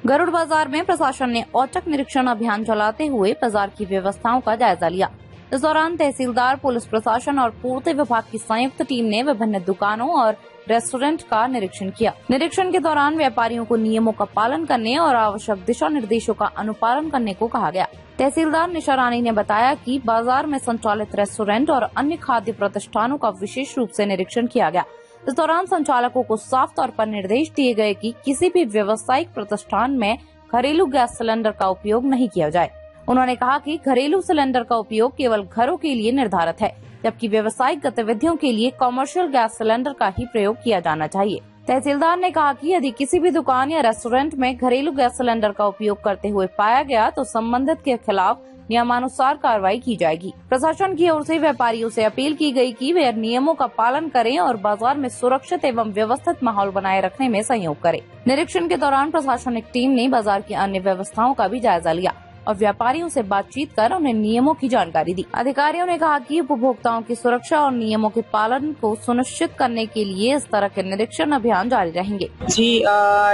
गरुड़ बाजार में प्रशासन ने औचक निरीक्षण अभियान चलाते हुए बाजार की व्यवस्थाओं का जायजा लिया। इस दौरान तहसीलदार, पुलिस प्रशासन और पूर्ति विभाग की संयुक्त टीम ने विभिन्न दुकानों और रेस्टोरेंट का निरीक्षण किया। निरीक्षण के दौरान व्यापारियों को नियमों का पालन करने और आवश्यक दिशा निर्देशों का अनुपालन करने को कहा गया। तहसीलदार निशा रानी ने बताया कि बाजार में संचालित रेस्टोरेंट और अन्य खाद्य प्रतिष्ठानों का विशेष रूप से निरीक्षण किया गया। इस दौरान संचालकों को साफ तौर पर निर्देश दिए गए कि किसी भी व्यावसायिक प्रतिष्ठान में घरेलू गैस सिलेंडर का उपयोग नहीं किया जाए। उन्होंने कहा कि घरेलू सिलेंडर का उपयोग केवल घरों के लिए निर्धारित है, जबकि व्यावसायिक गतिविधियों के लिए कमर्शियल गैस सिलेंडर का ही प्रयोग किया जाना चाहिए। तहसीलदार ने कहा कि यदि किसी भी दुकान या रेस्टोरेंट में घरेलू गैस सिलेंडर का उपयोग करते हुए पाया गया तो संबंधित के खिलाफ नियमानुसार कार्रवाई की जाएगी। प्रशासन की ओर से व्यापारियों से अपील की गई कि वे नियमों का पालन करें और बाजार में सुरक्षित एवं व्यवस्थित माहौल बनाए रखने में सहयोग करें। निरीक्षण के दौरान प्रशासनिक टीम ने बाजार की अन्य व्यवस्थाओं का भी जायजा लिया और व्यापारियों से बातचीत कर उन्हें नियमों की जानकारी दी। अधिकारियों ने कहा कि उपभोक्ताओं की सुरक्षा और नियमों के पालन को सुनिश्चित करने के लिए इस तरह के निरीक्षण अभियान जारी रहेंगे। जी,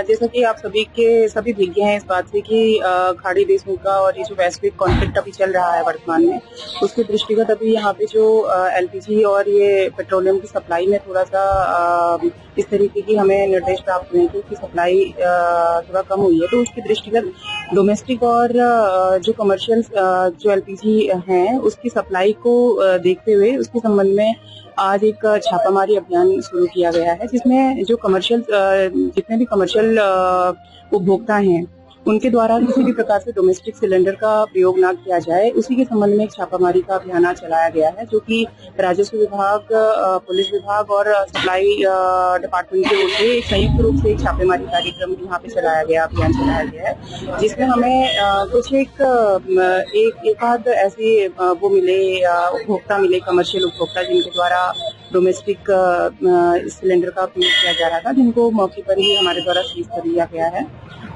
जैसा कि आप सभी विज्ञ हैं इस बात से कि खाड़ी देशों का और ये जो वैश्विक कॉन्फ्लिक्ट अभी चल रहा है वर्तमान में, उसके दृष्टिगत अभी यहाँ पे जो एलपीजी और ये पेट्रोलियम की सप्लाई में थोड़ा सा इस तरीके की हमें निर्देश प्राप्त हुए थे कि सप्लाई थोड़ा कम हुई है, तो उसके दृष्टिगत डोमेस्टिक और जो कमर्शियल जो एलपीजी हैं उसकी सप्लाई को देखते हुए उसके संबंध में आज एक छापामारी अभियान शुरू किया गया है, जिसमें जो जितने भी कमर्शियल उपभोक्ता हैं उनके द्वारा किसी भी प्रकार से डोमेस्टिक सिलेंडर का प्रयोग ना किया जाए, उसी के संबंध में एक छापामारी का अभियान चलाया गया है, जो कि राजस्व विभाग, पुलिस विभाग और सप्लाई डिपार्टमेंट की ओर से एक संयुक्त रूप से एक छापेमारी कार्यक्रम यहाँ पे अभियान चलाया गया है, जिसमें हमें कुछ एक आध ऐसे वो मिले उपभोक्ता मिले, कमर्शियल उपभोक्ता जिनके द्वारा डोमेस्टिक सिलेंडर का प्रयोग किया जा रहा था, जिनको मौके पर ही हमारे द्वारा सीज कर लिया गया है।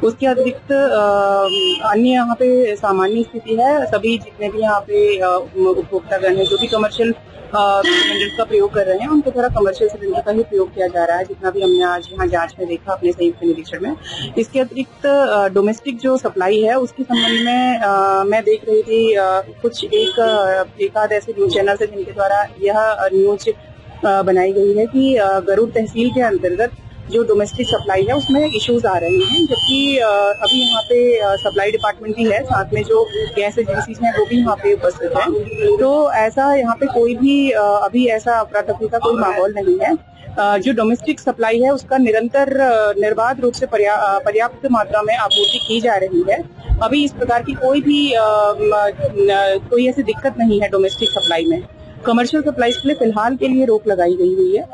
उसके अतिरिक्त अन्य यहाँ पे सामान्य स्थिति है। सभी जितने भी यहाँ पे उपभोक्तागण हैं जो भी कमर्शियल सिलेंडर का प्रयोग कर रहे हैं, उनको थोड़ा कमर्शियल सिलेंडर का ही प्रयोग किया जा रहा है, जितना भी हमने आज यहाँ जांच में देखा अपने संयुक्त निरीक्षण में। इसके अतिरिक्त डोमेस्टिक जो सप्लाई है उसके संबंध में मैं देख रही थी कुछ एक आध ऐसे न्यूज चैनल है जिनके द्वारा यह न्यूज बनाई गई है कि गरुड़ तहसील के अंतर्गत जो डोमेस्टिक सप्लाई है उसमें इश्यूज आ रहे हैं, जबकि अभी यहाँ पे सप्लाई डिपार्टमेंट ही है, साथ में जो गैस एजेंसीज हैं वो भी यहाँ पे उपस्थित हैं। तो ऐसा यहाँ पे कोई भी अभी ऐसा अफरा-तफरी का कोई माहौल नहीं है। जो डोमेस्टिक सप्लाई है उसका निरंतर निर्बाध रूप से पर्याप्त मात्रा में आपूर्ति की जा रही है। अभी इस प्रकार की कोई ऐसी दिक्कत नहीं है डोमेस्टिक सप्लाई में। कमर्शियल सप्लाई के लिए फिलहाल के लिए रोक लगाई गई हुई है।